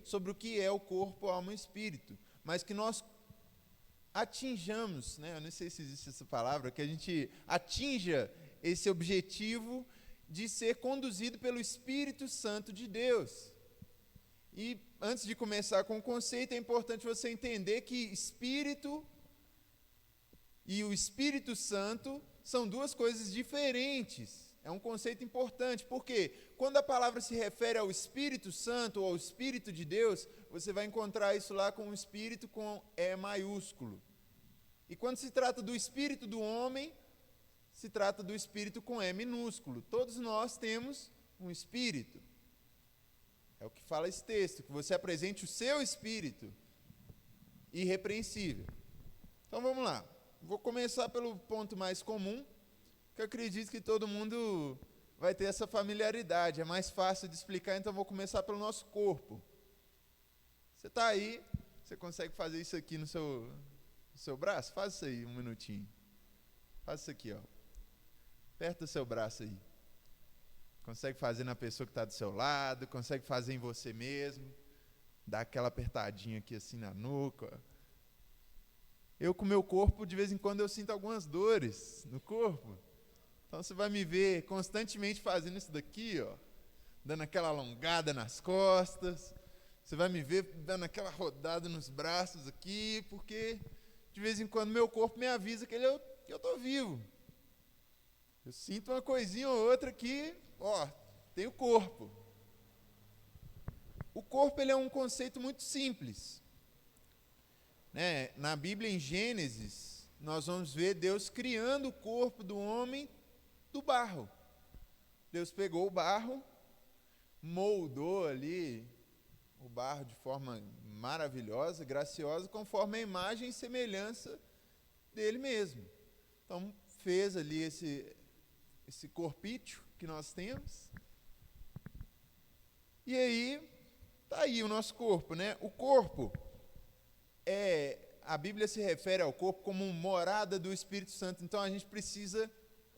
sobre o que é o corpo, alma e espírito, mas que nós atinjamos, né? Eu não sei se existe essa palavra, que a gente atinja esse objetivo de ser conduzido pelo Espírito Santo de Deus. E antes de começar com o conceito, é importante você entender que Espírito e o Espírito Santo são duas coisas diferentes. É um conceito importante, porque quando a palavra se refere ao Espírito Santo ou ao Espírito de Deus, você vai encontrar isso lá com o Espírito com E maiúsculo. E quando se trata do Espírito do homem, se trata do Espírito com E minúsculo. Todos nós temos um Espírito. É o que fala esse texto, que você apresente o seu Espírito irrepreensível. Então vamos lá. Vou começar pelo ponto mais comum, que eu acredito que todo mundo vai ter essa familiaridade. É mais fácil de explicar, então vou começar pelo nosso corpo. Você está aí, você consegue fazer isso aqui no seu braço? Faz isso aí, um minutinho. Faz isso aqui, ó. Aperta o seu braço aí. Consegue fazer na pessoa que está do seu lado, consegue fazer em você mesmo. Dá aquela apertadinha aqui assim na nuca. Ó. Eu com o meu corpo, de vez em quando eu sinto algumas dores no corpo. Então você vai me ver constantemente fazendo isso daqui, ó, dando aquela alongada nas costas. Você vai me ver dando aquela rodada nos braços aqui, porque de vez em quando meu corpo me avisa que eu estou vivo. Eu sinto uma coisinha ou outra aqui, ó, tem o corpo. O corpo ele é um conceito muito simples. Né? Na Bíblia, em Gênesis, nós vamos ver Deus criando o corpo do homem do barro. Deus pegou o barro, moldou ali o barro de forma maravilhosa, graciosa, conforme a imagem e semelhança dele mesmo. Então, fez ali esse corpício que nós temos. E aí, está aí o nosso corpo, né? O corpo, a Bíblia se refere ao corpo como morada do Espírito Santo. Então, a gente precisa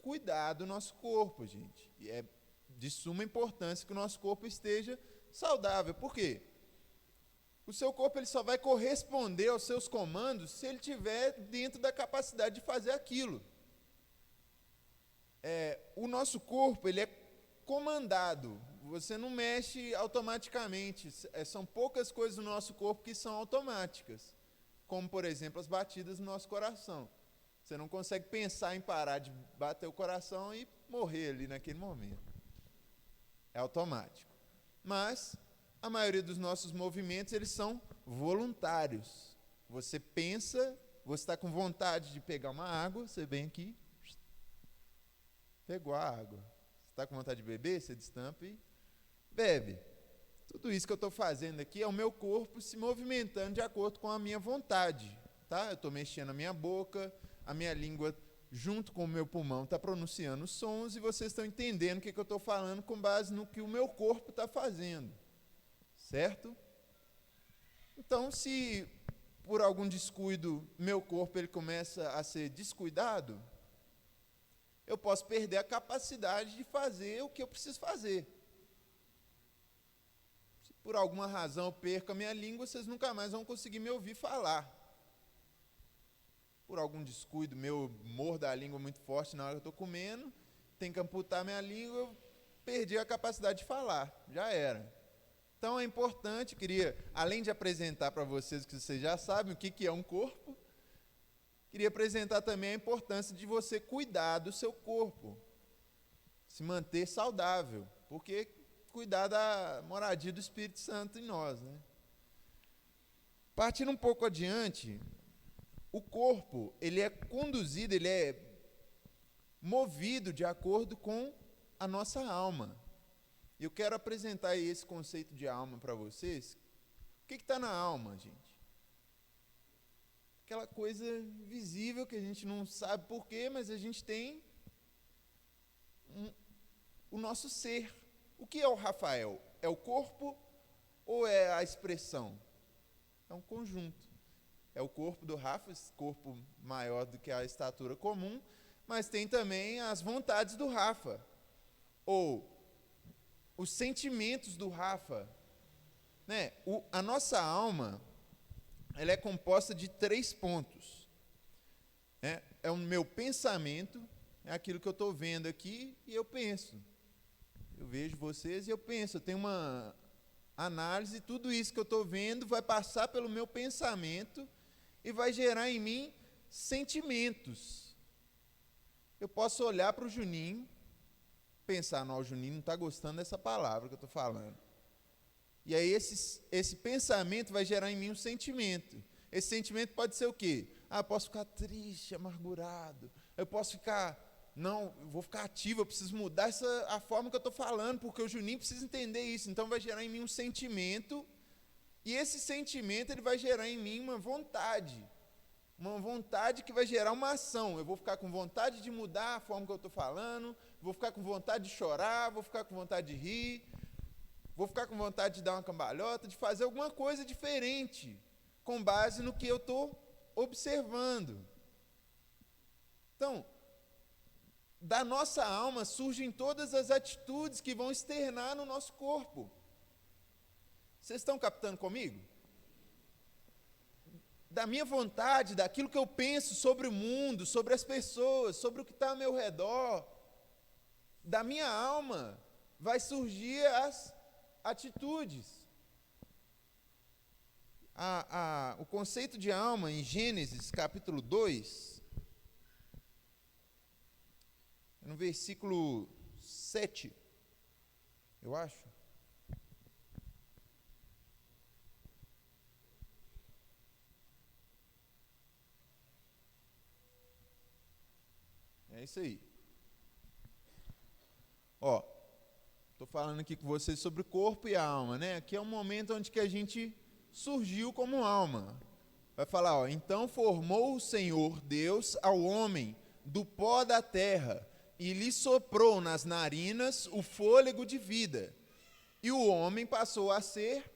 cuidar do nosso corpo, gente. E é de suma importância que o nosso corpo esteja saudável. Por quê? O seu corpo ele só vai corresponder aos seus comandos se ele estiver dentro da capacidade de fazer aquilo. O nosso corpo ele é comandado. Você não mexe automaticamente. São poucas coisas no nosso corpo que são automáticas. Como, por exemplo, as batidas no nosso coração. Você não consegue pensar em parar de bater o coração e morrer ali naquele momento. É automático. Mas a maioria dos nossos movimentos eles são voluntários. Você pensa, você está com vontade de pegar uma água, você vem aqui, pegou a água. Você está com vontade de beber, você destampa e bebe. Tudo isso que eu estou fazendo aqui é o meu corpo se movimentando de acordo com a minha vontade. Tá? Eu estou mexendo a minha boca, a minha língua, junto com o meu pulmão, está pronunciando os sons e vocês estão entendendo o que eu estou falando com base no que o meu corpo está fazendo. Certo? Então, se por algum descuido meu corpo ele começa a ser descuidado, eu posso perder a capacidade de fazer o que eu preciso fazer. Se por alguma razão eu perco a minha língua, vocês nunca mais vão conseguir me ouvir falar. Por algum descuido meu, eu mordo a língua muito forte na hora que eu estou comendo, tenho que amputar minha língua, eu perdi a capacidade de falar, já era. Então é importante, queria, além de apresentar para vocês que vocês já sabem o que é um corpo, queria apresentar também a importância de você cuidar do seu corpo, se manter saudável, porque cuidar da moradia do Espírito Santo em nós, né? Partindo um pouco adiante, o corpo, ele é conduzido, ele é movido de acordo com a nossa alma. Eu quero apresentar aí esse conceito de alma para vocês. O que está na alma, gente? Aquela coisa visível que a gente não sabe porquê, mas a gente tem o nosso ser. O que é o Rafael? É o corpo ou é a expressão? É um conjunto. É o corpo do Rafa, esse corpo maior do que a estatura comum, mas tem também as vontades do Rafa, ou os sentimentos do Rafa, né? A nossa alma, ela é composta de 3 pontos. É o meu pensamento, é aquilo que eu estou vendo aqui e eu penso. Eu vejo vocês e eu penso, eu tenho uma análise, tudo isso que eu estou vendo vai passar pelo meu pensamento e vai gerar em mim sentimentos. Eu posso olhar para o Juninho, pensar, não, o Juninho não está gostando dessa palavra que eu estou falando. E aí esse pensamento vai gerar em mim um sentimento. Esse sentimento pode ser o quê? Eu posso ficar triste, amargurado. Eu posso ficar, não, eu vou ficar ativo, eu preciso mudar a forma que eu estou falando, porque o Juninho precisa entender isso. Então vai gerar em mim um sentimento, e esse sentimento ele vai gerar em mim uma vontade que vai gerar uma ação. Eu vou ficar com vontade de mudar a forma que eu estou falando, vou ficar com vontade de chorar, vou ficar com vontade de rir, vou ficar com vontade de dar uma cambalhota, de fazer alguma coisa diferente, com base no que eu estou observando. Então, da nossa alma surgem todas as atitudes que vão externar no nosso corpo. Vocês estão captando comigo? Da minha vontade, daquilo que eu penso sobre o mundo, sobre as pessoas, sobre o que está ao meu redor, da minha alma vai surgir as atitudes. O conceito de alma em Gênesis capítulo 2, no versículo 7, eu acho. É isso aí. Estou falando aqui com vocês sobre o corpo e a alma, né? Aqui é um momento onde que a gente surgiu como alma. Vai falar, então formou o Senhor Deus ao homem do pó da terra e lhe soprou nas narinas o fôlego de vida. E o homem passou a ser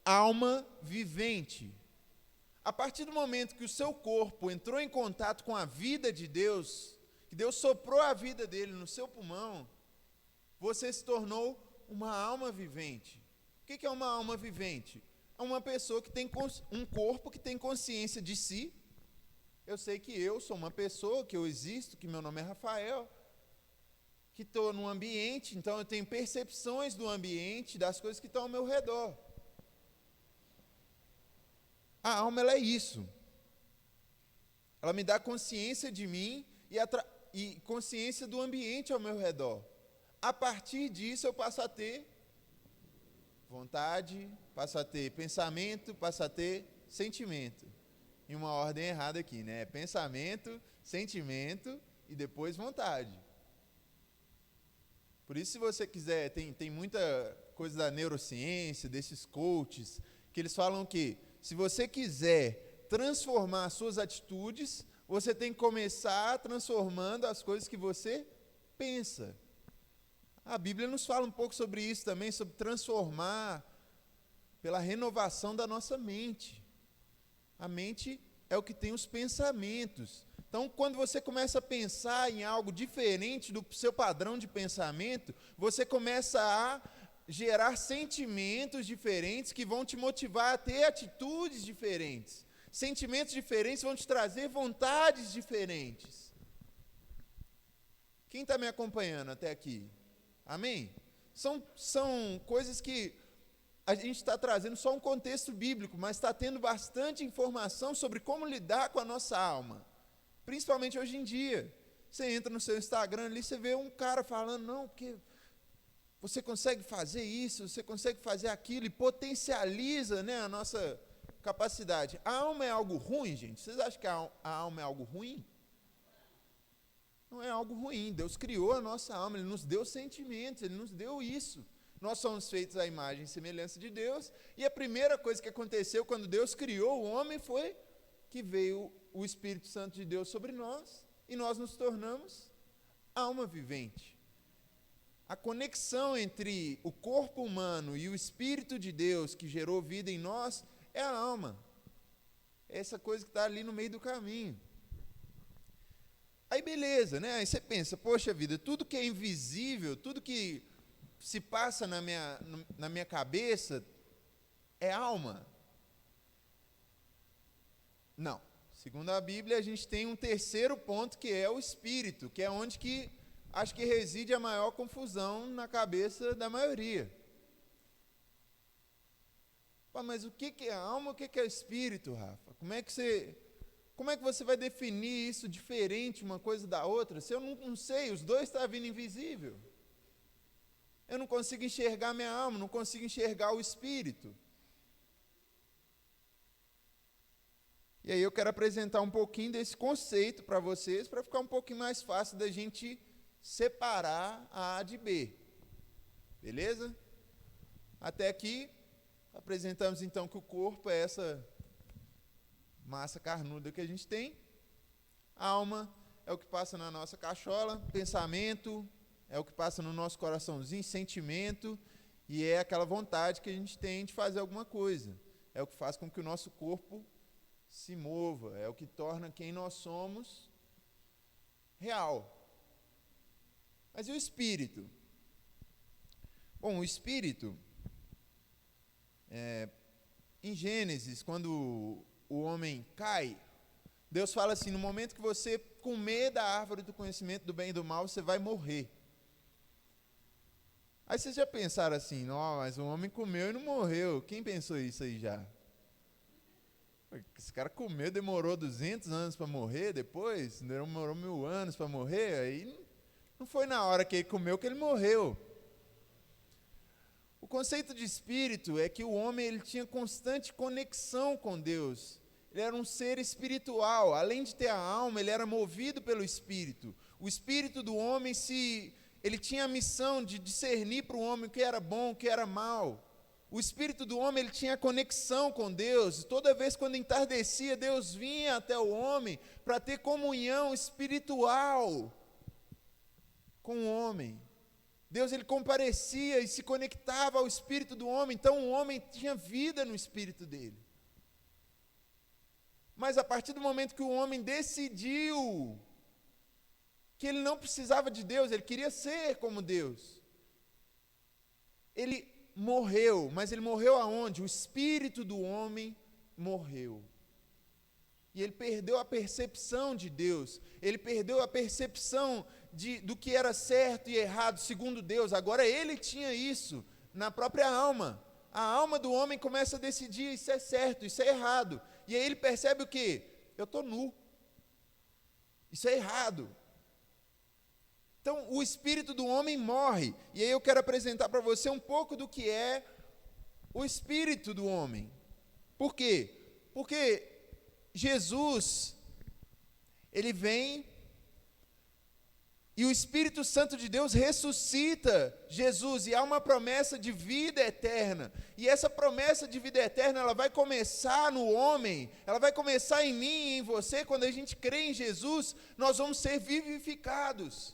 alma vivente. A partir do momento que o seu corpo entrou em contato com a vida de Deus, que Deus soprou a vida dele no seu pulmão, você se tornou uma alma vivente. O que é uma alma vivente? É uma pessoa que tem um corpo que tem consciência de si. Eu sei que eu sou uma pessoa, que eu existo, que meu nome é Rafael, que estou num ambiente, então eu tenho percepções do ambiente, das coisas que estão ao meu redor. A alma, ela é isso. Ela me dá consciência de mim e consciência do ambiente ao meu redor. A partir disso, eu passo a ter vontade, passo a ter pensamento, passo a ter sentimento. Em uma ordem errada aqui, né? Pensamento, sentimento e depois vontade. Por isso, se você quiser, tem muita coisa da neurociência, desses coaches, que eles falam que se você quiser transformar as suas atitudes, você tem que começar transformando as coisas que você pensa. A Bíblia nos fala um pouco sobre isso também, sobre transformar pela renovação da nossa mente. A mente é o que tem os pensamentos. Então, quando você começa a pensar em algo diferente do seu padrão de pensamento, você começa a gerar sentimentos diferentes que vão te motivar a ter atitudes diferentes. Sentimentos diferentes vão te trazer vontades diferentes. Quem está me acompanhando até aqui? Amém? São coisas que a gente está trazendo só um contexto bíblico, mas está tendo bastante informação sobre como lidar com a nossa alma. Principalmente hoje em dia. Você entra no seu Instagram ali, você vê um cara falando, não, porque você consegue fazer isso, você consegue fazer aquilo, e potencializa, né, a nossa capacidade. A alma é algo ruim, gente? Vocês acham que a alma é algo ruim? Não é algo ruim. Deus criou a nossa alma, Ele nos deu sentimentos, Ele nos deu isso. Nós somos feitos à imagem e semelhança de Deus, e a primeira coisa que aconteceu quando Deus criou o homem foi que veio o Espírito Santo de Deus sobre nós, e nós nos tornamos alma vivente. A conexão entre o corpo humano e o Espírito de Deus que gerou vida em nós é a alma. É essa coisa que está ali no meio do caminho. Aí beleza, né? Aí você pensa, poxa vida, tudo que é invisível, tudo que se passa na minha cabeça, é alma? Não. Segundo a Bíblia, a gente tem um terceiro ponto, que é o espírito, que é onde que acho que reside a maior confusão na cabeça da maioria. Mas o que é alma, o que é espírito, Rafa? Como é que você vai definir isso diferente uma coisa da outra? Se eu não sei, os dois estão vindo invisível. Eu não consigo enxergar minha alma, não consigo enxergar o espírito. E aí eu quero apresentar um pouquinho desse conceito para vocês, para ficar um pouquinho mais fácil da gente separar a de B. Beleza? Até aqui, apresentamos então que o corpo é essa massa carnuda que a gente tem. A alma é o que passa na nossa cachola, pensamento é o que passa no nosso coraçãozinho, sentimento, e é aquela vontade que a gente tem de fazer alguma coisa. É o que faz com que o nosso corpo se mova, é o que torna quem nós somos real. Mas e o espírito? Bom, o espírito, em Gênesis, quando o homem cai, Deus fala assim: no momento que você comer da árvore do conhecimento do bem e do mal, você vai morrer. Aí vocês já pensaram assim: não, mas o homem comeu e não morreu. Quem pensou isso aí já? Esse cara comeu, demorou 200 anos para morrer, depois demorou 1000 anos para morrer, aí não foi na hora que ele comeu que ele morreu. O conceito de espírito é que o homem ele tinha constante conexão com Deus. Ele era um ser espiritual, além de ter a alma, ele era movido pelo espírito. O espírito do homem ele tinha a missão de discernir para o homem o que era bom, o que era mal. O espírito do homem ele tinha conexão com Deus. Toda vez quando entardecia, Deus vinha até o homem para ter comunhão espiritual com o homem. Deus ele comparecia e se conectava ao espírito do homem. Então o homem tinha vida no espírito dele. Mas a partir do momento que o homem decidiu que ele não precisava de Deus, ele queria ser como Deus, ele morreu. Mas ele morreu aonde? O espírito do homem morreu. E ele perdeu a percepção de Deus. Ele perdeu a percepção do que era certo e errado segundo Deus. Agora ele tinha isso na própria alma. A alma do homem começa a decidir: isso é certo, isso é errado. E aí ele percebe o quê? Eu estou nu. Isso é errado. Então, o espírito do homem morre. E aí eu quero apresentar para você um pouco do que é o espírito do homem. Por quê? Porque Jesus, ele vem e o Espírito Santo de Deus ressuscita Jesus, e há uma promessa de vida eterna. E essa promessa de vida eterna, ela vai começar no homem, ela vai começar em mim e em você. Quando a gente crê em Jesus, nós vamos ser vivificados,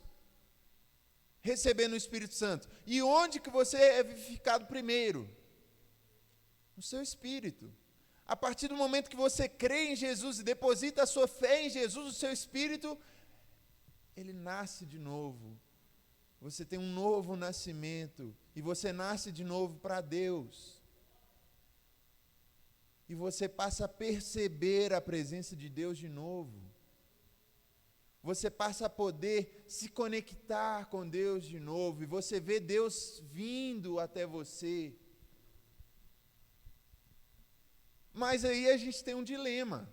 recebendo o Espírito Santo. E onde que você é vivificado primeiro? No seu espírito. A partir do momento que você crê em Jesus e deposita a sua fé em Jesus, o seu espírito, ele nasce de novo. Você tem um novo nascimento, e você nasce de novo para Deus. E você passa a perceber a presença de Deus de novo. Você passa a poder se conectar com Deus de novo, e você vê Deus vindo até você. Mas aí a gente tem um dilema.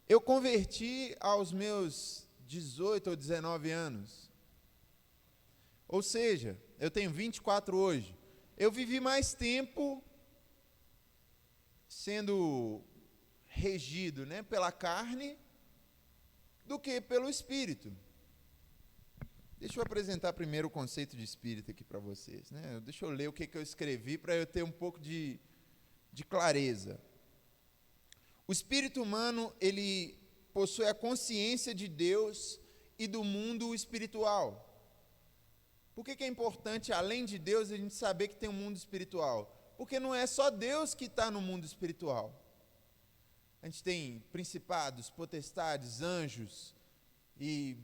Eu converti aos meus 18 ou 19 anos. Ou seja, eu tenho 24 hoje. Eu vivi mais tempo sendo regido, pela carne do que pelo espírito. Deixa eu apresentar primeiro o conceito de espírito aqui para vocês. Deixa eu ler o que eu escrevi para eu ter um pouco de clareza. O espírito humano, ele possui a consciência de Deus e do mundo espiritual. Por que é importante, além de Deus, a gente saber que tem um mundo espiritual? Porque não é só Deus que está no mundo espiritual. A gente tem principados, potestades, anjos e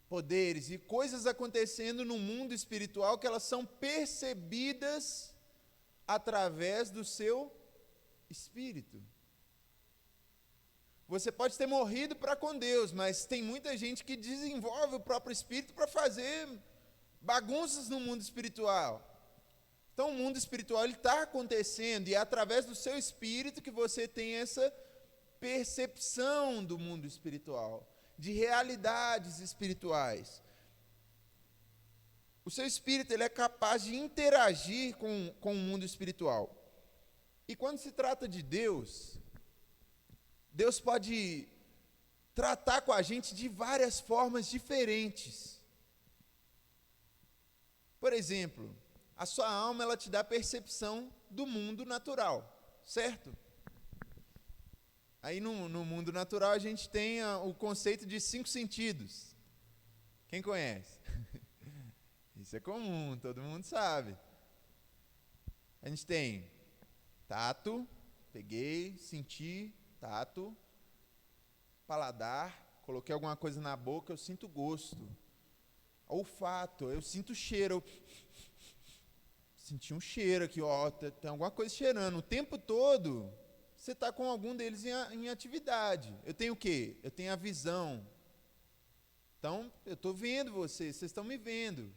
poderes e coisas acontecendo no mundo espiritual que elas são percebidas através do seu espírito. Você pode ter morrido para com Deus, mas tem muita gente que desenvolve o próprio espírito para fazer bagunças no mundo espiritual. Então o mundo espiritual está acontecendo, e é através do seu espírito que você tem essa percepção do mundo espiritual, de realidades espirituais. O seu espírito ele é capaz de interagir com o mundo espiritual. E quando se trata de Deus, Deus pode tratar com a gente de várias formas diferentes. Por exemplo, a sua alma ela te dá percepção do mundo natural, certo? Aí no mundo natural a gente tem o conceito de 5 sentidos. Quem conhece? Isso é comum, todo mundo sabe. A gente tem tato, peguei, senti, tato, paladar, coloquei alguma coisa na boca, eu sinto gosto. Olfato, eu sinto cheiro, senti um cheiro aqui, ó, tem alguma coisa cheirando. O tempo todo, você está com algum deles em atividade. Eu tenho o quê? Eu tenho a visão. Então, eu estou vendo vocês estão me vendo.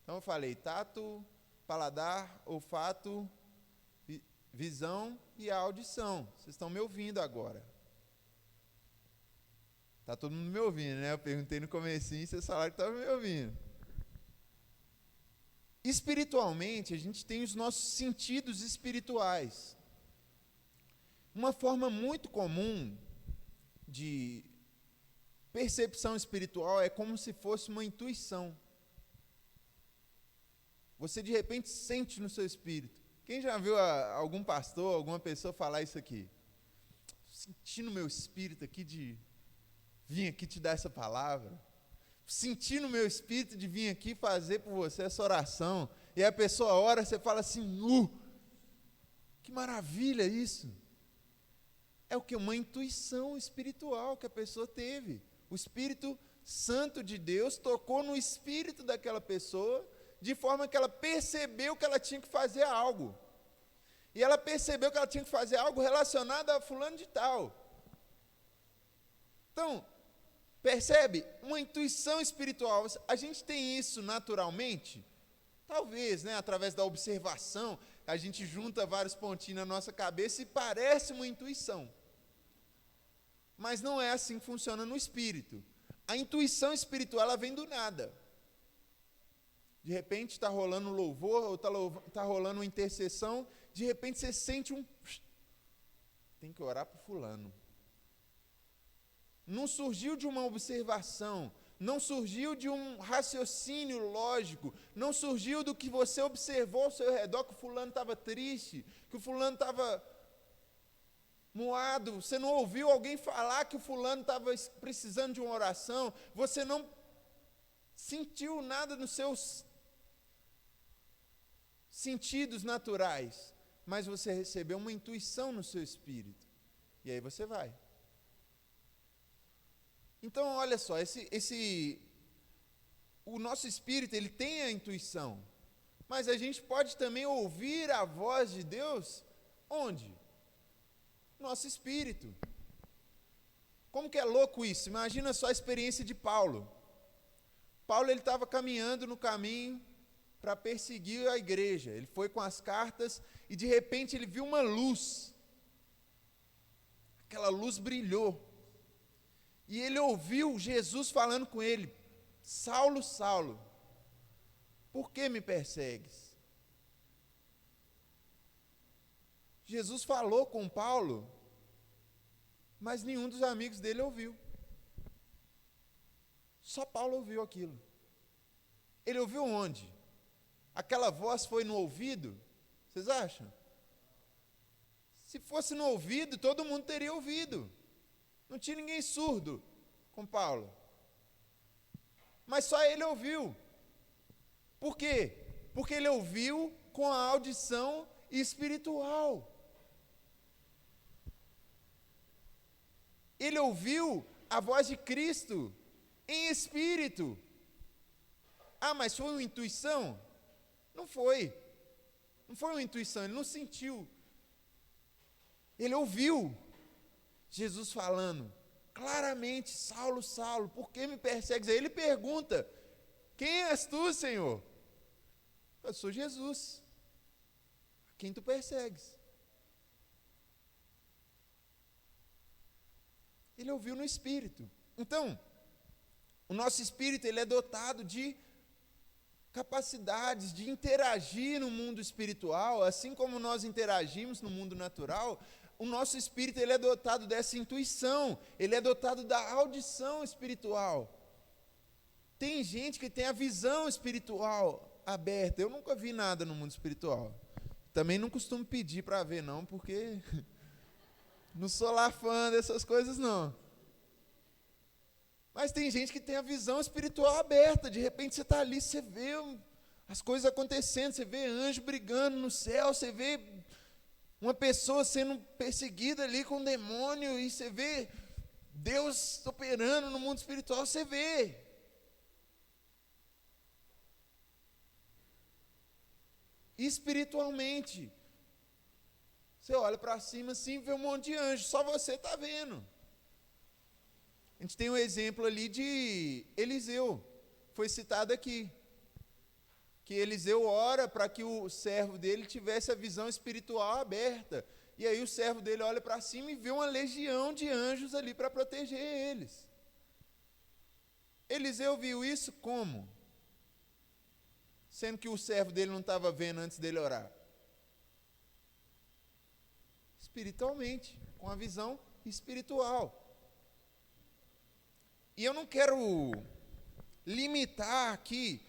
Então, eu falei tato, paladar, olfato, visão e a audição. Vocês estão me ouvindo agora. Está todo mundo me ouvindo, né? Eu perguntei no comecinho, vocês falaram que estavam me ouvindo. Espiritualmente, a gente tem os nossos sentidos espirituais. Uma forma muito comum de percepção espiritual é como se fosse uma intuição. Você de repente sente no seu espírito. Quem já viu algum pastor, alguma pessoa falar isso aqui? Senti no meu espírito aqui de vir aqui te dar essa palavra. Senti no meu espírito de vir aqui fazer por você essa oração. E a pessoa ora, você fala assim, que maravilha isso. É o que? Uma intuição espiritual que a pessoa teve. O Espírito Santo de Deus tocou no espírito daquela pessoa, de forma que ela percebeu que ela tinha que fazer algo. E ela percebeu que ela tinha que fazer algo relacionado a fulano de tal. Então, percebe? Uma intuição espiritual. A gente tem isso naturalmente? Talvez, né? Através da observação, a gente junta vários pontinhos na nossa cabeça e parece uma intuição. Mas não é assim que funciona no espírito. A intuição espiritual ela vem do nada. De repente está rolando um louvor, ou está rolando uma intercessão, de repente você sente tem que orar para fulano. Não surgiu de uma observação, não surgiu de um raciocínio lógico, não surgiu do que você observou ao seu redor, que o fulano estava triste, que o fulano estava moado, você não ouviu alguém falar que o fulano estava precisando de uma oração, você não sentiu nada nos seus sentidos naturais, mas você recebeu uma intuição no seu espírito, e aí você vai. Então, olha só, o nosso espírito, ele tem a intuição, mas a gente pode também ouvir a voz de Deus, onde? Nosso espírito. Como que é louco isso? Imagina só a experiência de Paulo. Paulo, ele estava caminhando no caminho para perseguir a igreja. Ele foi com as cartas e de repente ele viu uma luz. Aquela luz brilhou. E ele ouviu Jesus falando com ele, Saulo, Saulo, por que me persegues? Jesus falou com Paulo, mas nenhum dos amigos dele ouviu. Só Paulo ouviu aquilo. Ele ouviu onde? Aquela voz foi no ouvido? Vocês acham? Se fosse no ouvido, todo mundo teria ouvido. Não tinha ninguém surdo com Paulo. Mas só ele ouviu. Por quê? Porque ele ouviu com a audição espiritual. Ele ouviu a voz de Cristo em espírito. Ah, mas foi uma intuição? Não foi. Não foi uma intuição, ele não sentiu. Ele ouviu Jesus falando claramente: Saulo, Saulo, por que me persegues? Aí ele pergunta: quem és tu, Senhor? Eu sou Jesus. A quem tu persegues? Ele ouviu no Espírito. Então, o nosso espírito, ele é dotado de capacidades de interagir no mundo espiritual, assim como nós interagimos no mundo natural. O nosso espírito, ele é dotado dessa intuição, ele é dotado da audição espiritual. Tem gente que tem a visão espiritual aberta. Eu nunca vi nada no mundo espiritual. Também não costumo pedir para ver, não, porque não sou lá fã dessas coisas, não. Mas tem gente que tem a visão espiritual aberta. De repente você está ali, você vê as coisas acontecendo, você vê anjo brigando no céu, você vê uma pessoa sendo perseguida ali com um demônio, e você vê Deus operando no mundo espiritual, você vê. Espiritualmente, você olha para cima assim, vê um monte de anjo, só você está vendo. A gente tem um exemplo ali de Eliseu, foi citado aqui, que Eliseu ora para que o servo dele tivesse a visão espiritual aberta, e aí o servo dele olha para cima e vê uma legião de anjos ali para proteger eles. Eliseu viu isso como? Sendo que o servo dele não estava vendo antes dele orar. Espiritualmente, com a visão espiritual. E eu não quero limitar aqui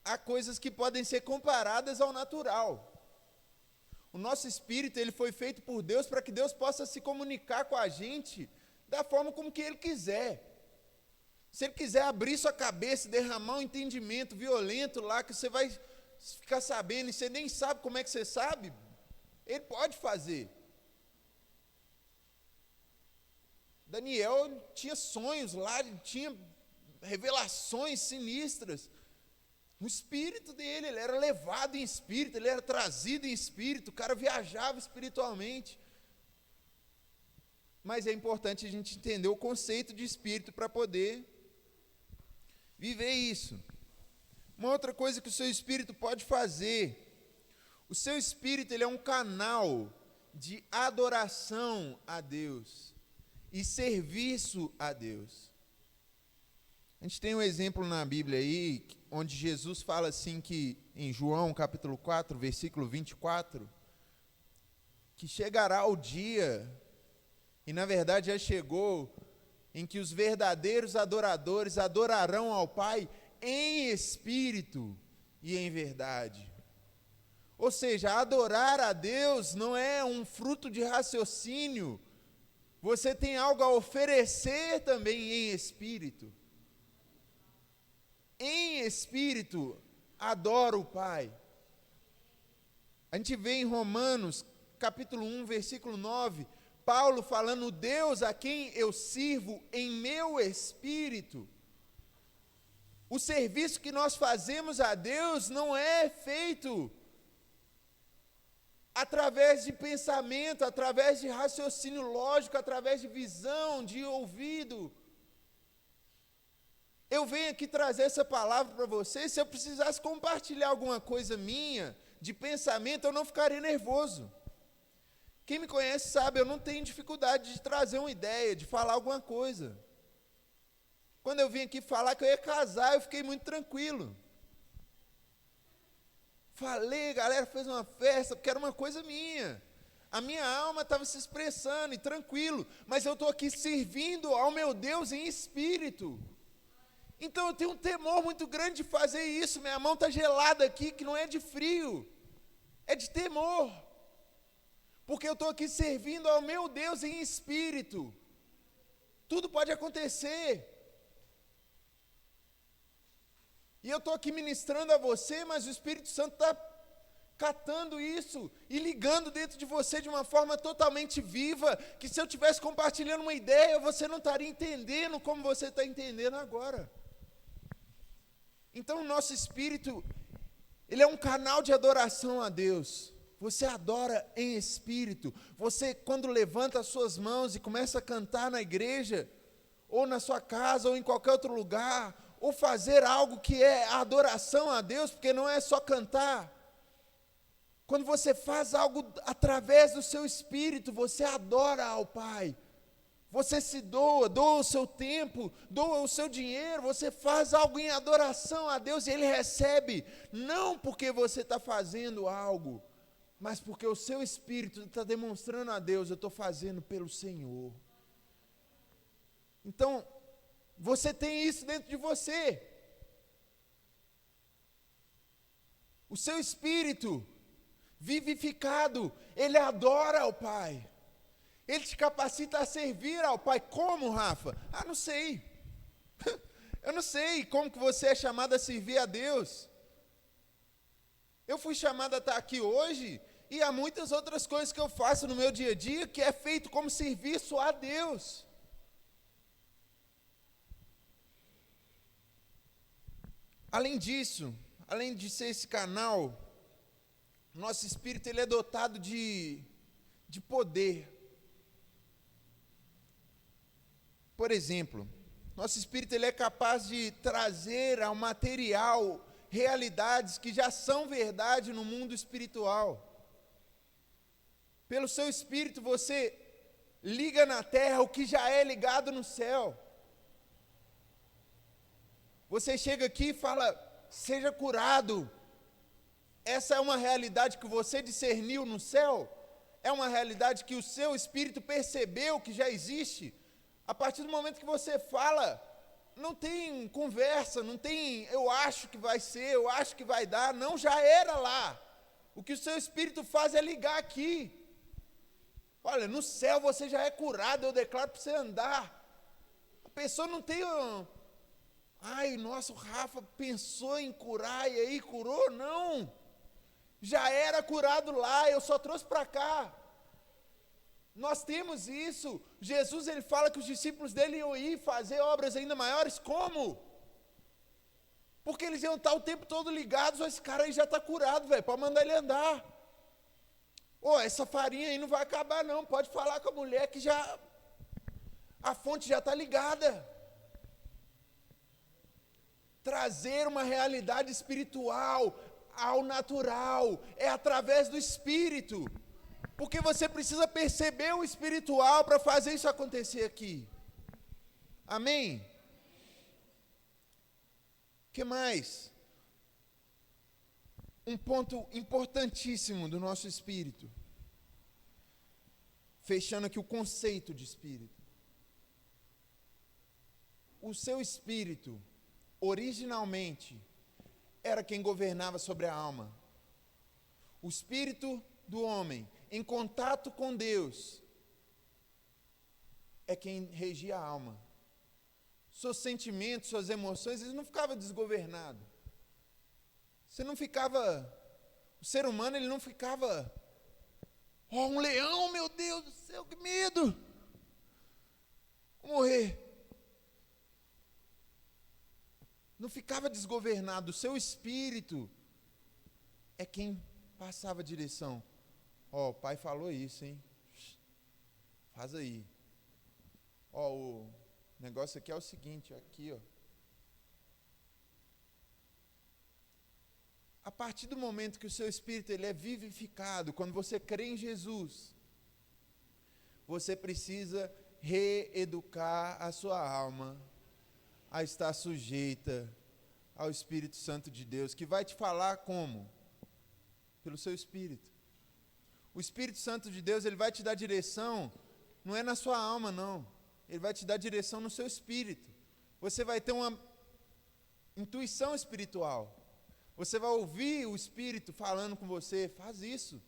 a coisas que podem ser comparadas ao natural. O nosso espírito, ele foi feito por Deus para que Deus possa se comunicar com a gente da forma como que Ele quiser. Se Ele quiser abrir sua cabeça e derramar um entendimento violento lá, que você vai ficar sabendo e você nem sabe como é que você sabe, Ele pode fazer. Daniel tinha sonhos lá, ele tinha revelações sinistras. O espírito dele, ele era levado em espírito, ele era trazido em espírito, o cara viajava espiritualmente. Mas é importante a gente entender o conceito de espírito para poder viver isso. Uma outra coisa que o seu espírito pode fazer: o seu espírito, ele é um canal de adoração a Deus e serviço a Deus. A gente tem um exemplo na Bíblia aí, onde Jesus fala assim que, em João capítulo 4, versículo 24, que chegará o dia, e na verdade já chegou, em que os verdadeiros adoradores adorarão ao Pai em espírito e em verdade. Ou seja, adorar a Deus não é um fruto de raciocínio, você tem algo a oferecer também em espírito. Em espírito, adora o Pai. A gente vê em Romanos, capítulo 1, versículo 9, Paulo falando: Deus a quem eu sirvo em meu espírito. O serviço que nós fazemos a Deus não é feito através de pensamento, através de raciocínio lógico, através de visão, de ouvido. Eu venho aqui trazer essa palavra para vocês. Se eu precisasse compartilhar alguma coisa minha, de pensamento, eu não ficaria nervoso. Quem me conhece sabe, eu não tenho dificuldade de trazer uma ideia, de falar alguma coisa. Quando eu vim aqui falar que eu ia casar, eu fiquei muito tranquilo. Falei, a galera fez uma festa, porque era uma coisa minha. A minha alma estava se expressando, e tranquilo. Mas eu estou aqui servindo ao meu Deus em espírito. Então eu tenho um temor muito grande de fazer isso. Minha mão está gelada aqui, que não é de frio, é de temor. Porque eu estou aqui servindo ao meu Deus em espírito. Tudo pode acontecer. E eu estou aqui ministrando a você, mas o Espírito Santo está catando isso e ligando dentro de você de uma forma totalmente viva, que se eu estivesse compartilhando uma ideia, você não estaria entendendo como você está entendendo agora. Então o nosso espírito, ele é um canal de adoração a Deus. Você adora em espírito. Você, quando levanta as suas mãos e começa a cantar na igreja, ou na sua casa, ou em qualquer outro lugar, ou fazer algo que é adoração a Deus, porque não é só cantar. Quando você faz algo através do seu espírito, você adora ao Pai. Você se doa o seu tempo, doa o seu dinheiro, você faz algo em adoração a Deus e Ele recebe, não porque você está fazendo algo, mas porque o seu espírito está demonstrando a Deus, eu estou fazendo pelo Senhor. Então, você tem isso dentro de você. O seu espírito vivificado, ele adora ao Pai. Ele te capacita a servir ao Pai. Como, Rafa? Não sei. Eu não sei como que você é chamado a servir a Deus. Eu fui chamado a estar aqui hoje, e há muitas outras coisas que eu faço no meu dia a dia, que é feito como serviço a Deus. Além disso, além de ser esse canal, nosso espírito ele é dotado de poder. Por exemplo, nosso espírito ele é capaz de trazer ao material realidades que já são verdade no mundo espiritual. Pelo seu espírito você liga na terra o que já é ligado no céu. Você chega aqui e fala, seja curado. Essa é uma realidade que você discerniu no céu? É uma realidade que o seu espírito percebeu que já existe? A partir do momento que você fala, não tem conversa, não tem eu acho que vai ser, eu acho que vai dar, não, já era lá. O que o seu espírito faz é ligar aqui. Olha, no céu você já é curado, eu declaro para você andar. A pessoa não tem nossa, o Rafa pensou em curar e aí curou? Não, já era curado lá, eu só trouxe para cá. Nós temos isso. Jesus ele fala que os discípulos dele iam ir fazer obras ainda maiores. Como? Porque eles iam estar o tempo todo ligados. Esse cara aí já está curado, velho, pode mandar ele andar. Essa farinha aí não vai acabar não, pode falar com a mulher que já a fonte já está ligada. Trazer uma realidade espiritual ao natural é através do Espírito. Porque você precisa perceber o espiritual para fazer isso acontecer aqui. Amém? O que mais? Um ponto importantíssimo do nosso espírito. Fechando aqui o conceito de espírito. O seu espírito, originalmente, era quem governava sobre a alma. O espírito do homem, em contato com Deus, é quem regia a alma. Seus sentimentos, suas emoções, eles não ficavam desgovernados. Você não ficava, o ser humano ele não ficava, um leão, meu Deus do céu, que medo, vou morrer. Não ficava desgovernado, o seu espírito é quem passava a direção. O pai falou isso, hein? Faz aí. O negócio aqui é o seguinte, aqui, A partir do momento que o seu espírito ele é vivificado, quando você crê em Jesus, você precisa reeducar a sua alma a estar sujeita ao Espírito Santo de Deus, que vai te falar como? Pelo seu espírito. O Espírito Santo de Deus, ele vai te dar direção, não é na sua alma, não. Ele vai te dar direção no seu espírito. Você vai ter uma intuição espiritual. Você vai ouvir o Espírito falando com você, faz isso.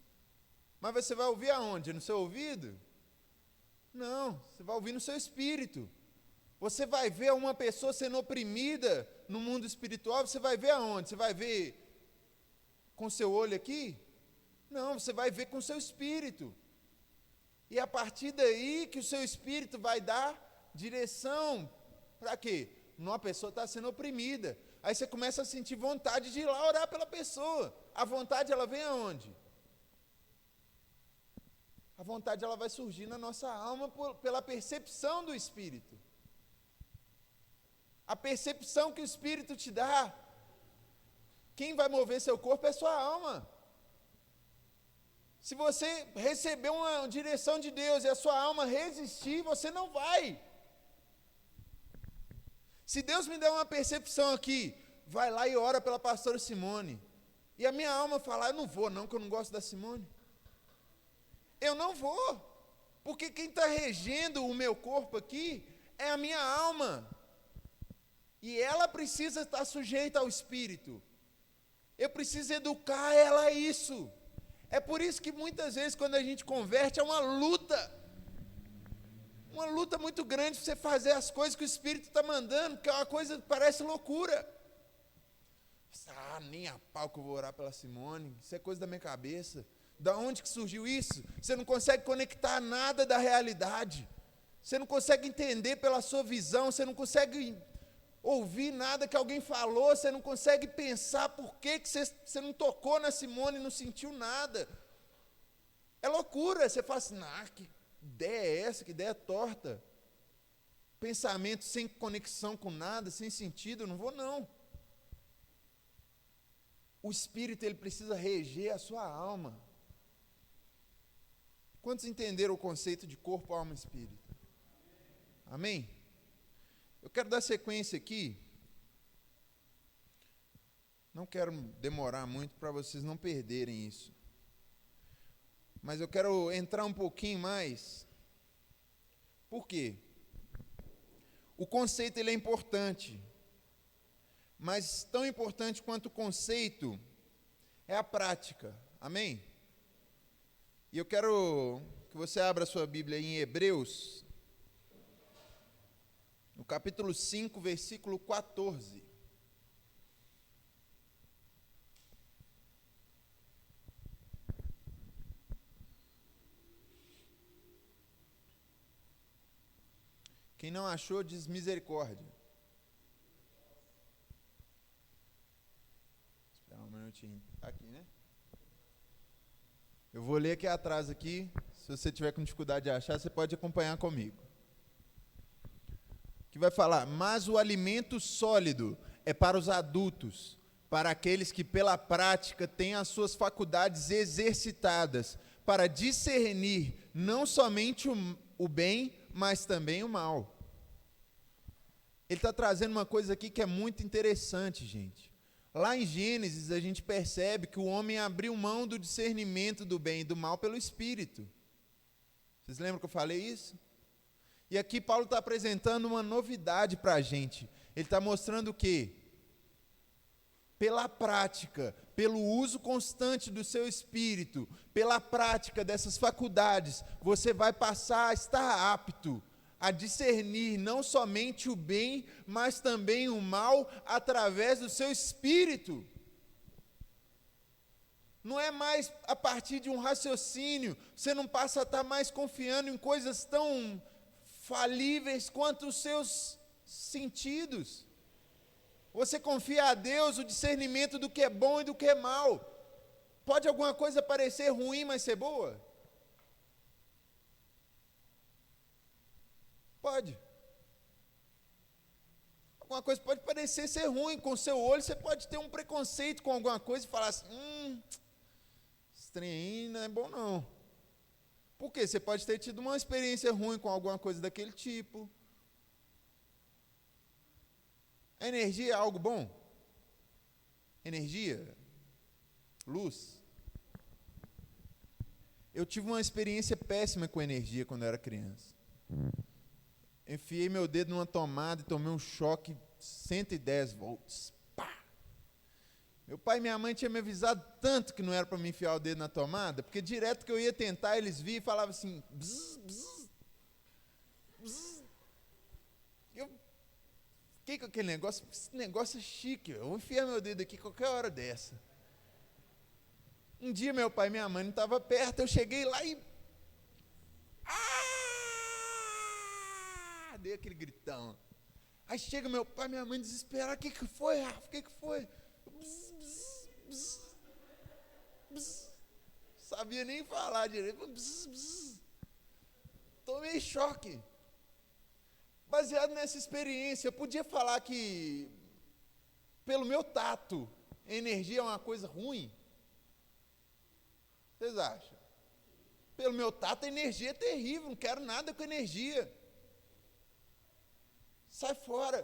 Mas você vai ouvir aonde? No seu ouvido? Não, você vai ouvir no seu espírito. Você vai ver uma pessoa sendo oprimida no mundo espiritual, você vai ver aonde? Você vai ver com seu olho aqui? Não, você vai ver com o seu espírito. E a partir daí que o seu espírito vai dar direção para quê? Uma pessoa está sendo oprimida. Aí você começa a sentir vontade de ir lá orar pela pessoa. A vontade, ela vem aonde? A vontade, ela vai surgir na nossa alma pela percepção do Espírito. A percepção que o Espírito te dá. Quem vai mover seu corpo é sua alma. Se você receber uma direção de Deus e a sua alma resistir, você não vai. Se Deus me der uma percepção aqui, vai lá e ora pela pastora Simone. E a minha alma falar, eu não vou não, que eu não gosto da Simone. Eu não vou. Porque quem está regendo o meu corpo aqui é a minha alma. E ela precisa estar sujeita ao Espírito. Eu preciso educar ela a isso. É por isso que muitas vezes quando a gente converte é uma luta muito grande para você fazer as coisas que o Espírito está mandando, porque é uma coisa que parece loucura. Nem a pau que eu vou orar pela Simone, isso é coisa da minha cabeça. Da onde que surgiu isso? Você não consegue conectar nada da realidade. Você não consegue entender pela sua visão, você não consegue ouvir nada que alguém falou, você não consegue pensar por que você não tocou na Simone e não sentiu nada. É loucura, você fala assim, que ideia é essa, que ideia torta. Pensamento sem conexão com nada, sem sentido, eu não vou não. O Espírito, ele precisa reger a sua alma. Quantos entenderam o conceito de corpo, alma e espírito? Amém? Eu quero dar sequência aqui. Não quero demorar muito para vocês não perderem isso. Mas eu quero entrar um pouquinho mais. Por quê? O conceito, ele é importante. Mas tão importante quanto o conceito é a prática. Amém? E eu quero que você abra a sua Bíblia em Hebreus, no capítulo 5, versículo 14. Quem não achou, diz misericórdia. Espera um minutinho. Está aqui, né? Eu vou ler aqui atrás aqui. Se você tiver com dificuldade de achar, você pode acompanhar comigo. Que vai falar: mas o alimento sólido é para os adultos, para aqueles que pela prática têm as suas faculdades exercitadas, para discernir não somente o bem, mas também o mal. Ele está trazendo uma coisa aqui que é muito interessante, gente. Lá em Gênesis, a gente percebe que o homem abriu mão do discernimento do bem e do mal pelo Espírito. Vocês lembram que eu falei isso? E aqui Paulo está apresentando uma novidade para a gente. Ele está mostrando o quê? Pela prática, pelo uso constante do seu espírito, pela prática dessas faculdades, você vai passar a estar apto a discernir não somente o bem, mas também o mal através do seu espírito. Não é mais a partir de um raciocínio, você não passa a estar mais confiando em coisas tão falíveis quanto os seus sentidos. Você confia a Deus o discernimento do que é bom e do que é mal. Pode alguma coisa parecer ruim, mas ser boa? Pode. Alguma coisa pode parecer ser ruim, com o seu olho você pode ter um preconceito com alguma coisa e falar assim, esse trem aí não é bom não. Por quê? Você pode ter tido uma experiência ruim com alguma coisa daquele tipo. A energia é algo bom? Energia? Luz? Eu tive uma experiência péssima com energia quando eu era criança. Enfiei meu dedo numa tomada e tomei um choque 110 volts. Pá! Meu pai e minha mãe tinham me avisado tanto que não era para me enfiar o dedo na tomada, porque direto que eu ia tentar, eles viam e falavam assim, bzz, bzz, bzz. Eu fiquei com aquele negócio, esse negócio é chique, eu vou enfiar meu dedo aqui qualquer hora dessa. Um dia meu pai e minha mãe não estavam perto, eu cheguei lá e dei aquele gritão. Aí chega meu pai e minha mãe desesperados. O que foi, Rafa? O que foi? Bzz, bzz, bzz, bzz. Sabia nem falar direito. Bzz, bzz. Tomei choque. Baseado nessa experiência, eu podia falar que, pelo meu tato, energia é uma coisa ruim? Vocês acham? Pelo meu tato, a energia é terrível, não quero nada com energia. Sai fora.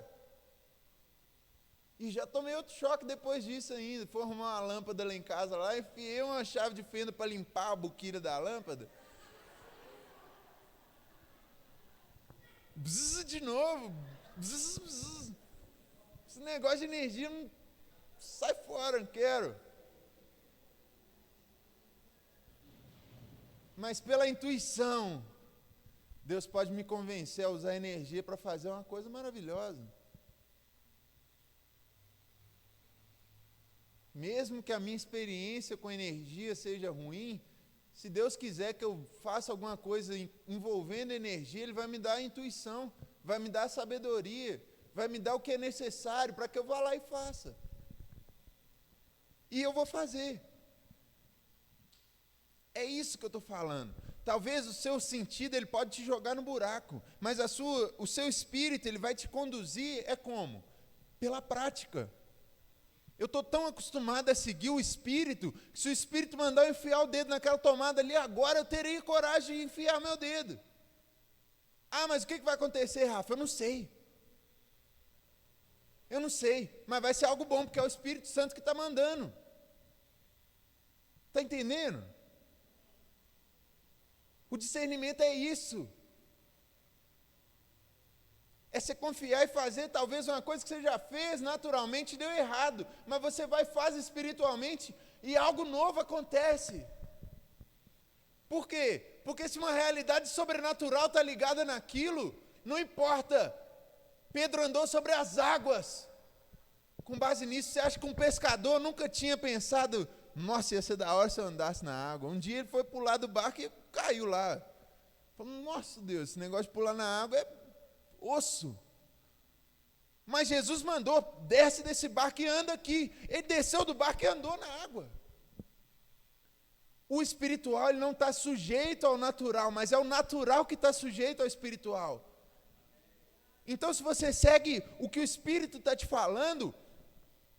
E já tomei outro choque depois disso ainda. Fui arrumar uma lâmpada lá em casa, lá, enfiei uma chave de fenda para limpar a buquira da lâmpada. Bzz, de novo. Bzz, bzz. Esse negócio de energia não... Sai fora, não quero. Mas pela intuição, Deus pode me convencer a usar energia para fazer uma coisa maravilhosa. Mesmo que a minha experiência com energia seja ruim, se Deus quiser que eu faça alguma coisa envolvendo energia, Ele vai me dar a intuição, vai me dar a sabedoria, vai me dar o que é necessário para que eu vá lá e faça. E eu vou fazer. É isso que eu estou falando. Talvez o seu sentido ele pode te jogar no buraco, mas o seu espírito ele vai te conduzir, como? Pela prática. Eu estou tão acostumado a seguir o espírito, que se o espírito mandar eu enfiar o dedo naquela tomada ali, agora eu terei coragem de enfiar meu dedo. Ah, mas o que vai acontecer, Rafa? Eu não sei. Eu não sei, mas vai ser algo bom, porque é o Espírito Santo que está mandando. Está entendendo? O discernimento é isso. É você confiar e fazer talvez uma coisa que você já fez naturalmente e deu errado, mas você vai e faz espiritualmente e algo novo acontece. Por quê? Porque se uma realidade sobrenatural está ligada naquilo, não importa. Pedro andou sobre as águas. Com base nisso, você acha que um pescador nunca tinha pensado, nossa, ia ser da hora se eu andasse na água. Um dia ele foi pular do barco e caiu lá. Falou, nossa Deus, esse negócio de pular na água é osso. Mas Jesus mandou, desce desse barco e anda aqui. Ele desceu do barco e andou na água. O espiritual ele não está sujeito ao natural, mas é o natural que está sujeito ao espiritual. Então, se você segue o que o Espírito está te falando,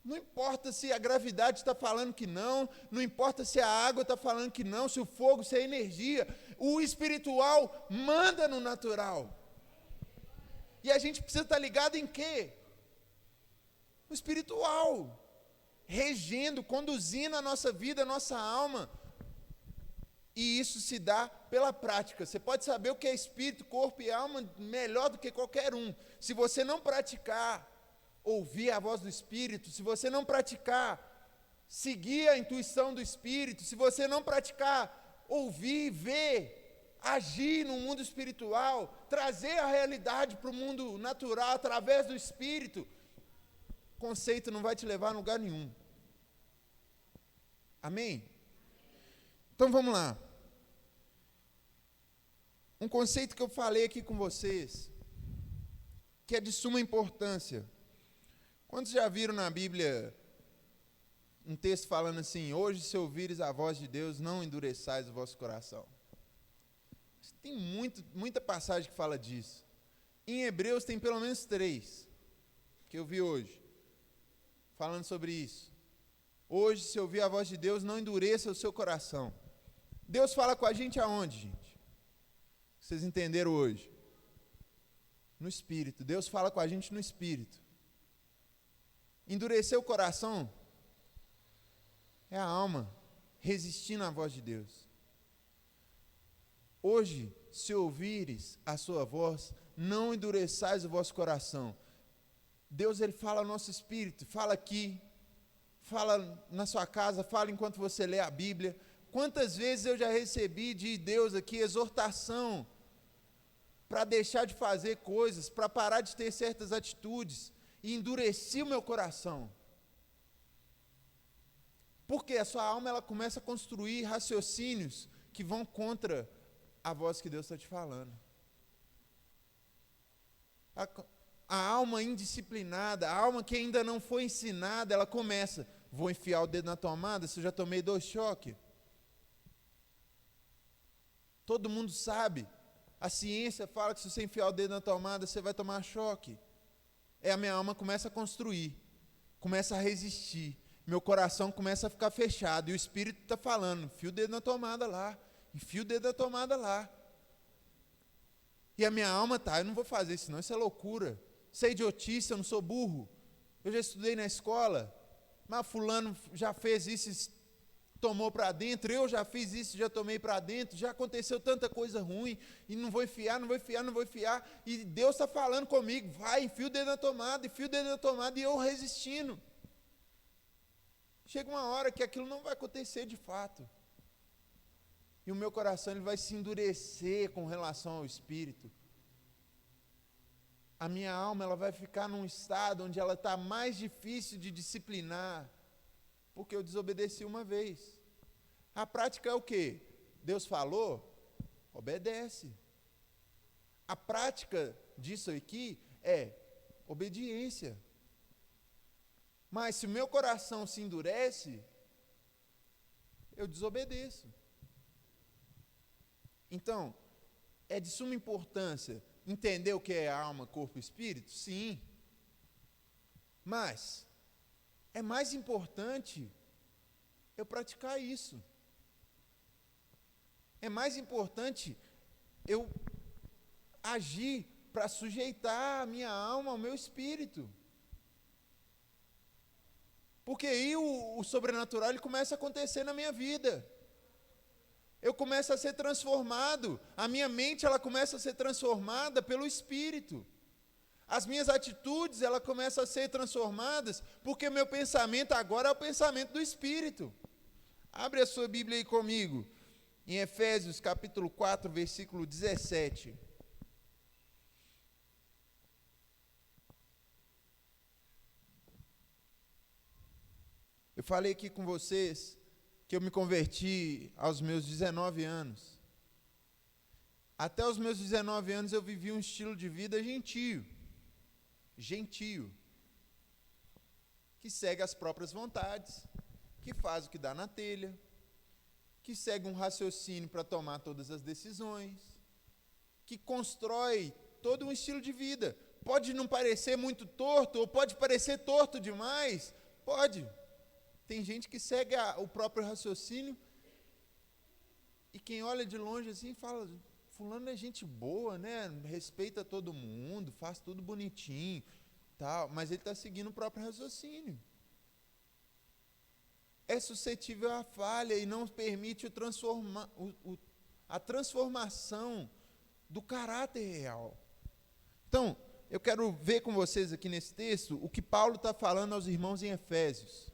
não importa se a gravidade está falando que não importa se a água está falando que não, se o fogo, se a energia, o espiritual manda no natural. E a gente precisa estar ligado em quê? No espiritual, regendo, conduzindo a nossa vida, a nossa alma. E isso se dá pela prática. Você pode saber o que é espírito, corpo e alma melhor do que qualquer um. Se você não praticar, ouvir a voz do Espírito, se você não praticar, seguir a intuição do Espírito, se você não praticar, ouvir, ver, agir no mundo espiritual, trazer a realidade para o mundo natural através do Espírito, o conceito não vai te levar a lugar nenhum. Amém? Então vamos lá. Um conceito que eu falei aqui com vocês, que é de suma importância. Quantos já viram na Bíblia um texto falando assim, hoje se ouvires a voz de Deus, não endureçais o vosso coração? Tem muita passagem que fala disso. Em Hebreus tem pelo menos 3, que eu vi hoje, falando sobre isso. Hoje, se ouvir a voz de Deus, não endureça o seu coração. Deus fala com a gente aonde, gente? Vocês entenderam hoje? No Espírito. Deus fala com a gente no Espírito. Endurecer o coração é a alma resistindo à voz de Deus. Hoje, se ouvires a sua voz, não endureçais o vosso coração. Deus ele fala ao nosso espírito, fala aqui, fala na sua casa, fala enquanto você lê a Bíblia. Quantas vezes eu já recebi de Deus aqui exortação para deixar de fazer coisas, para parar de ter certas atitudes, e endureci o meu coração. Porque a sua alma ela começa a construir raciocínios que vão contra a voz que Deus está te falando. A alma indisciplinada, a alma que ainda não foi ensinada, ela começa, vou enfiar o dedo na tomada, se eu já tomei 2 choques. Todo mundo sabe, a ciência fala que se você enfiar o dedo na tomada, você vai tomar choque. A minha alma começa a construir, começa a resistir, meu coração começa a ficar fechado, e o Espírito está falando, enfia o dedo na tomada lá, enfia o dedo na tomada lá. E a minha alma eu não vou fazer isso não, isso é loucura, isso é idiotice, eu não sou burro, eu já estudei na escola, mas fulano já fez isso, tomou para dentro, eu já fiz isso, já tomei para dentro, já aconteceu tanta coisa ruim, e não vou enfiar, e Deus está falando comigo, vai, enfia o dedo na tomada, e eu resistindo. Chega uma hora que aquilo não vai acontecer de fato, e o meu coração ele vai se endurecer com relação ao Espírito. A minha alma ela vai ficar num estado onde ela está mais difícil de disciplinar, porque eu desobedeci uma vez. A prática é o quê? Deus falou, obedece. A prática disso aqui é obediência. Mas se o meu coração se endurece, eu desobedeço. Então, é de suma importância entender o que é alma, corpo e espírito? Sim. Mas é mais importante eu praticar isso. É mais importante eu agir para sujeitar a minha alma ao meu espírito. Porque aí o sobrenatural ele começa a acontecer na minha vida. Eu começo a ser transformado, a minha mente ela começa a ser transformada pelo Espírito. As minhas atitudes ela começam a ser transformadas, porque meu pensamento agora é o pensamento do Espírito. Abre a sua Bíblia aí comigo, em Efésios capítulo 4, versículo 17. Eu falei aqui com vocês que eu me converti aos meus 19 anos. Até os meus 19 anos eu vivi um estilo de vida gentio, que segue as próprias vontades, que faz o que dá na telha, que segue um raciocínio para tomar todas as decisões, que constrói todo um estilo de vida. Pode não parecer muito torto, ou pode parecer torto demais, pode. Tem gente que segue o próprio raciocínio e quem olha de longe assim fala, fulano é gente boa, né? Respeita todo mundo, faz tudo bonitinho, tal, mas ele está seguindo o próprio raciocínio. É suscetível à falha e não permite a transformação do caráter real. Então, eu quero ver com vocês aqui nesse texto o que Paulo está falando aos irmãos em Efésios.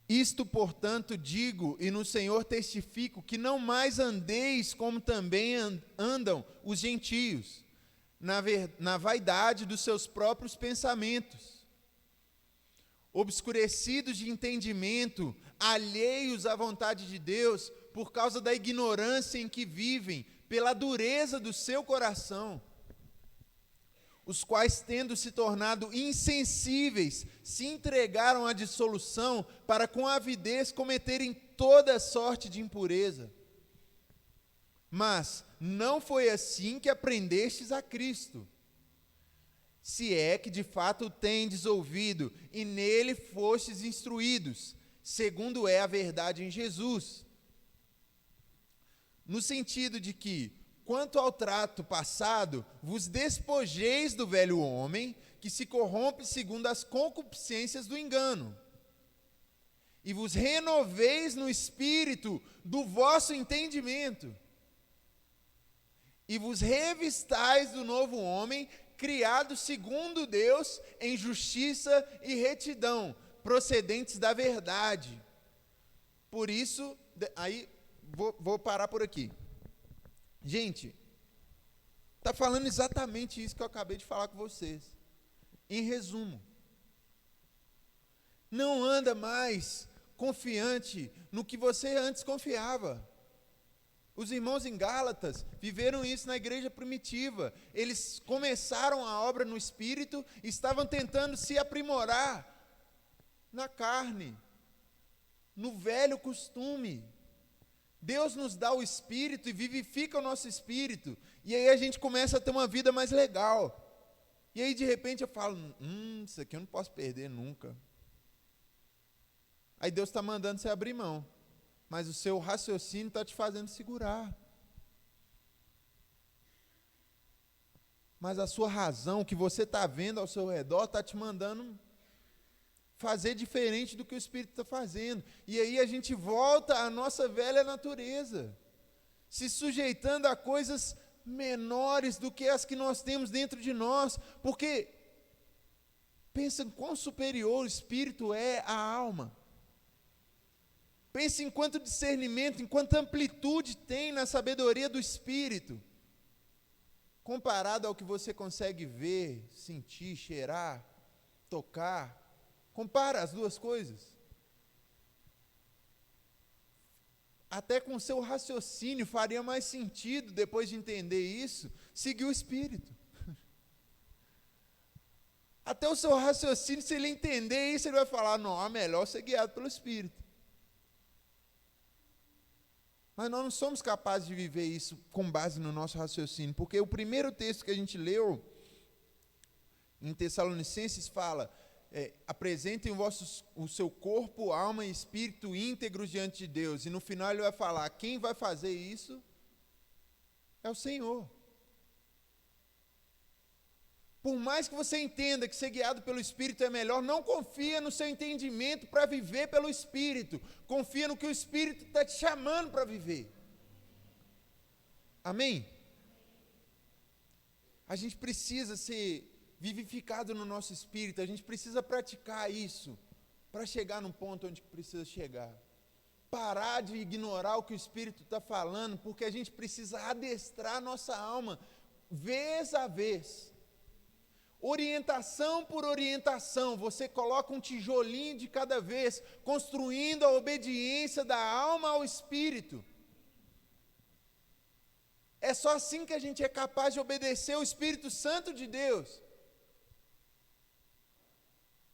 Isto, portanto, digo, e no Senhor testifico, que não mais andeis como também andam os gentios, na vaidade dos seus próprios pensamentos, obscurecidos de entendimento, alheios à vontade de Deus, por causa da ignorância em que vivem, pela dureza do seu coração, os quais, tendo se tornado insensíveis, se entregaram à dissolução, para com avidez cometerem toda sorte de impureza. Mas não foi assim que aprendestes a Cristo, se é que de fato o tendes ouvido, e nele fostes instruídos, segundo é a verdade em Jesus. No sentido de que, quanto ao trato passado, vos despojeis do velho homem, que se corrompe segundo as concupiscências do engano, e vos renoveis no espírito do vosso entendimento, e vos revistais do novo homem, criado segundo Deus, em justiça e retidão, procedentes da verdade. Por isso, aí vou parar por aqui. Gente, está falando exatamente isso que eu acabei de falar com vocês. Em resumo, não anda mais confiante no que você antes confiava. Os irmãos em Gálatas viveram isso na igreja primitiva. Eles começaram a obra no Espírito e estavam tentando se aprimorar na carne, no velho costume. Deus nos dá o Espírito e vivifica o nosso espírito. E aí a gente começa a ter uma vida mais legal. E aí de repente eu falo, isso aqui eu não posso perder nunca. Aí Deus está mandando você abrir mão. Mas o seu raciocínio está te fazendo segurar. Mas a sua razão, o que você está vendo ao seu redor, está te mandando fazer diferente do que o Espírito está fazendo. E aí a gente volta à nossa velha natureza, se sujeitando a coisas menores do que as que nós temos dentro de nós, porque pensa em quão superior o Espírito é à alma. Pense em quanto discernimento, em quanta amplitude tem na sabedoria do Espírito, comparado ao que você consegue ver, sentir, cheirar, tocar. Compara as duas coisas. Até com o seu raciocínio faria mais sentido, depois de entender isso, seguir o Espírito. Até o seu raciocínio, se ele entender isso, ele vai falar, não, é melhor ser guiado pelo Espírito. Mas nós não somos capazes de viver isso com base no nosso raciocínio, porque o primeiro texto que a gente leu, em Tessalonicenses, fala, apresentem o seu corpo, alma e espírito íntegros diante de Deus. E no final ele vai falar, quem vai fazer isso é o Senhor. Por mais que você entenda que ser guiado pelo Espírito é melhor, não confia no seu entendimento para viver pelo Espírito. Confia no que o Espírito está te chamando para viver. Amém? A gente precisa ser vivificado no nosso espírito, a gente precisa praticar isso para chegar num ponto onde precisa chegar. Parar de ignorar o que o Espírito está falando, porque a gente precisa adestrar nossa alma, vez a vez. Orientação por orientação, você coloca um tijolinho de cada vez, construindo a obediência da alma ao Espírito. É só assim que a gente é capaz de obedecer o Espírito Santo de Deus.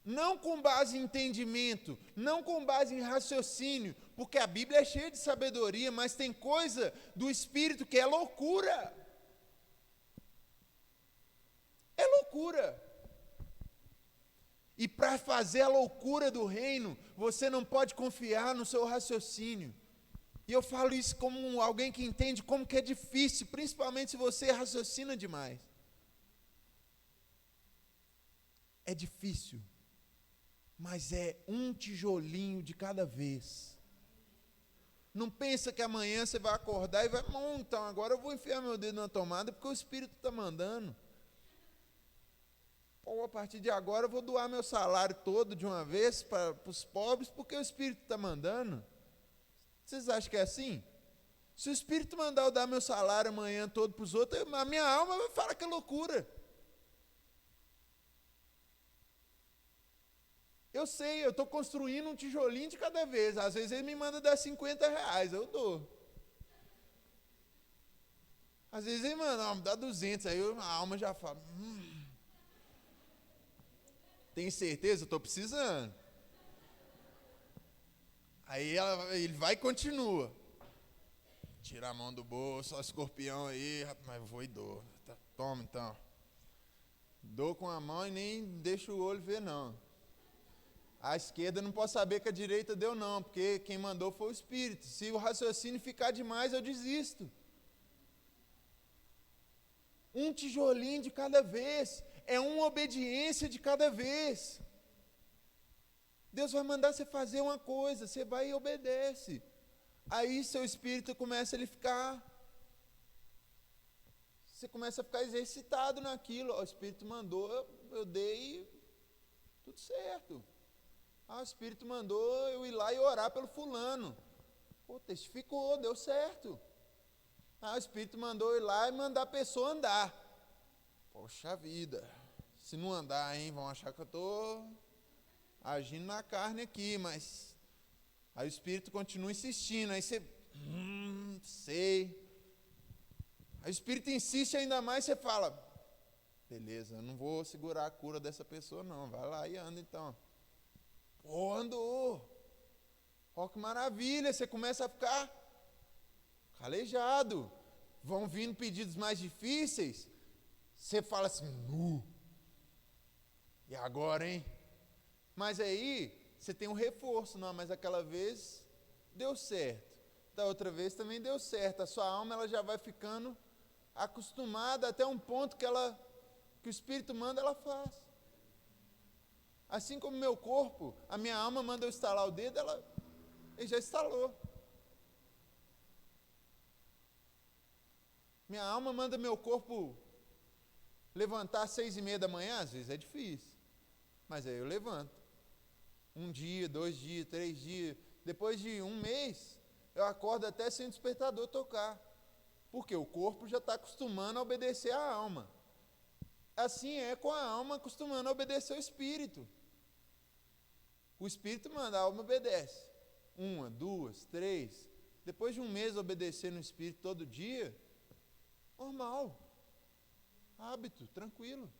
Não com base em entendimento, não com base em raciocínio, porque a Bíblia é cheia de sabedoria, mas tem coisa do Espírito que é loucura. É loucura. E para fazer a loucura do reino, você não pode confiar no seu raciocínio. E eu falo isso como alguém que entende como que é difícil, principalmente se você raciocina demais. É difícil, mas é um tijolinho de cada vez. Não pensa que amanhã você vai acordar e vai, então agora eu vou enfiar meu dedo na tomada porque o Espírito está mandando. Ou a partir de agora eu vou doar meu salário todo de uma vez para os pobres porque o Espírito está mandando. Vocês acham que é assim? Se o Espírito mandar eu dar meu salário amanhã todo para os outros, a minha alma vai falar que é loucura. Eu sei, eu estou construindo um tijolinho de cada vez. Às vezes ele me manda dar R$50, eu dou. Às vezes ele manda, me dá 200, aí a alma já fala, tem certeza? Eu estou precisando. Aí ele vai e continua. Tira a mão do bolso, ó, escorpião aí, mas eu vou e dou. Toma então. Dou com a mão e nem deixo o olho ver não. A esquerda não pode saber que a direita deu não, porque quem mandou foi o Espírito. Se o raciocínio ficar demais, eu desisto. Um tijolinho de cada vez, é uma obediência de cada vez. Deus vai mandar você fazer uma coisa, você vai e obedece. Aí seu espírito começa a ficar, você começa a ficar exercitado naquilo. O Espírito mandou, eu dei, tudo certo. O Espírito mandou eu ir lá e orar pelo fulano. Testificou, deu certo. O Espírito mandou eu ir lá e mandar a pessoa andar. Poxa vida, se não andar, hein, vão achar que eu estou agindo na carne aqui, mas aí o Espírito continua insistindo, aí você, sei. Aí o Espírito insiste ainda mais, você fala, beleza, eu não vou segurar a cura dessa pessoa não, vai lá e anda então. Pô, andou. Ó que maravilha, você começa a ficar calejado. Vão vindo pedidos mais difíceis, você fala assim, e agora, hein? Mas aí, você tem um reforço, não, mas aquela vez deu certo. Da outra vez também deu certo. A sua alma ela já vai ficando acostumada até um ponto que o Espírito manda, ela faz. Assim como meu corpo, a minha alma manda eu estalar o dedo, ele já estalou. Minha alma manda meu corpo levantar às 6:30 da manhã, às vezes é difícil. Mas aí eu levanto. 1 dia, 2 dias, 3 dias. Depois de 1 mês, eu acordo até sem o despertador tocar. Porque o corpo já está acostumando a obedecer à alma. Assim é com a alma acostumando a obedecer ao Espírito. O Espírito manda, a alma obedece. 1, 2, 3. Depois de 1 mês obedecer no Espírito todo dia, normal. Hábito, tranquilo.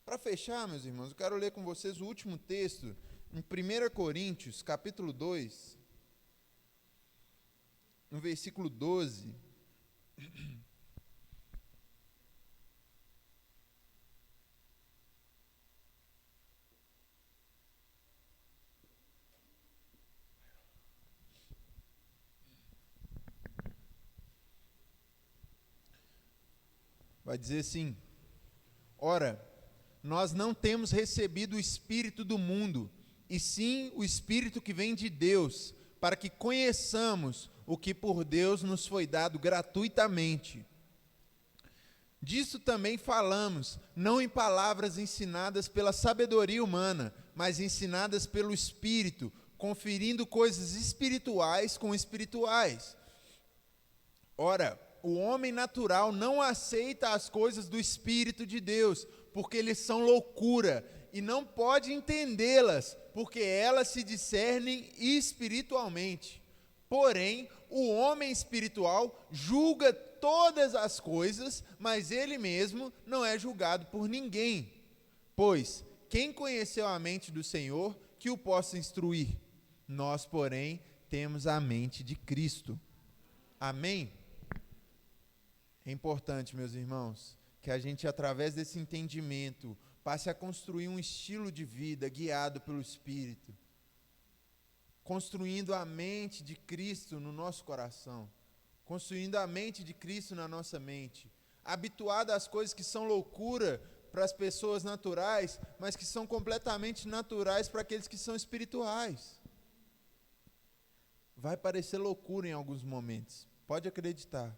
Para fechar, meus irmãos, eu quero ler com vocês o último texto, em 1 Coríntios, capítulo 2, no versículo 12. Vai dizer assim: ora, nós não temos recebido o Espírito do mundo, e sim o Espírito que vem de Deus, para que conheçamos o que por Deus nos foi dado gratuitamente. Disso também falamos, não em palavras ensinadas pela sabedoria humana, mas ensinadas pelo Espírito, conferindo coisas espirituais com espirituais. Ora, o homem natural não aceita as coisas do Espírito de Deus, porque eles são loucura, e não pode entendê-las, porque elas se discernem espiritualmente. Porém, o homem espiritual julga todas as coisas, mas ele mesmo não é julgado por ninguém. Pois, quem conheceu a mente do Senhor, que o possa instruir? Nós, porém, temos a mente de Cristo. Amém? É importante, meus irmãos, que a gente, através desse entendimento, passe a construir um estilo de vida guiado pelo Espírito, construindo a mente de Cristo no nosso coração, construindo a mente de Cristo na nossa mente, habituado às coisas que são loucura para as pessoas naturais, mas que são completamente naturais para aqueles que são espirituais. Vai parecer loucura em alguns momentos, pode acreditar.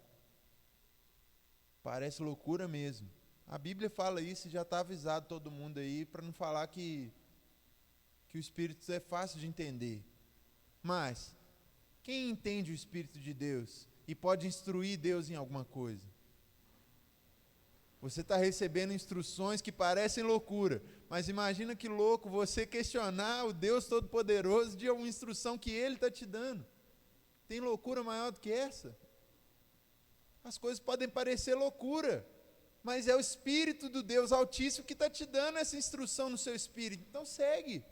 Parece loucura mesmo. A Bíblia fala isso e já está avisado todo mundo aí, para não falar que o Espírito é fácil de entender. Mas, quem entende o Espírito de Deus e pode instruir Deus em alguma coisa? Você está recebendo instruções que parecem loucura, mas imagina que louco você questionar o Deus Todo-Poderoso de uma instrução que Ele está te dando. Tem loucura maior do que essa? As coisas podem parecer loucura, mas é o Espírito do Deus Altíssimo que está te dando essa instrução no seu espírito. Então segue.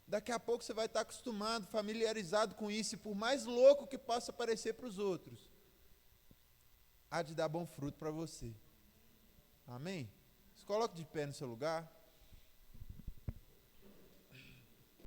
Daqui a pouco você vai estar acostumado, familiarizado com isso, e por mais louco que possa parecer para os outros, há de dar bom fruto para você. Amém? Se coloque de pé no seu lugar.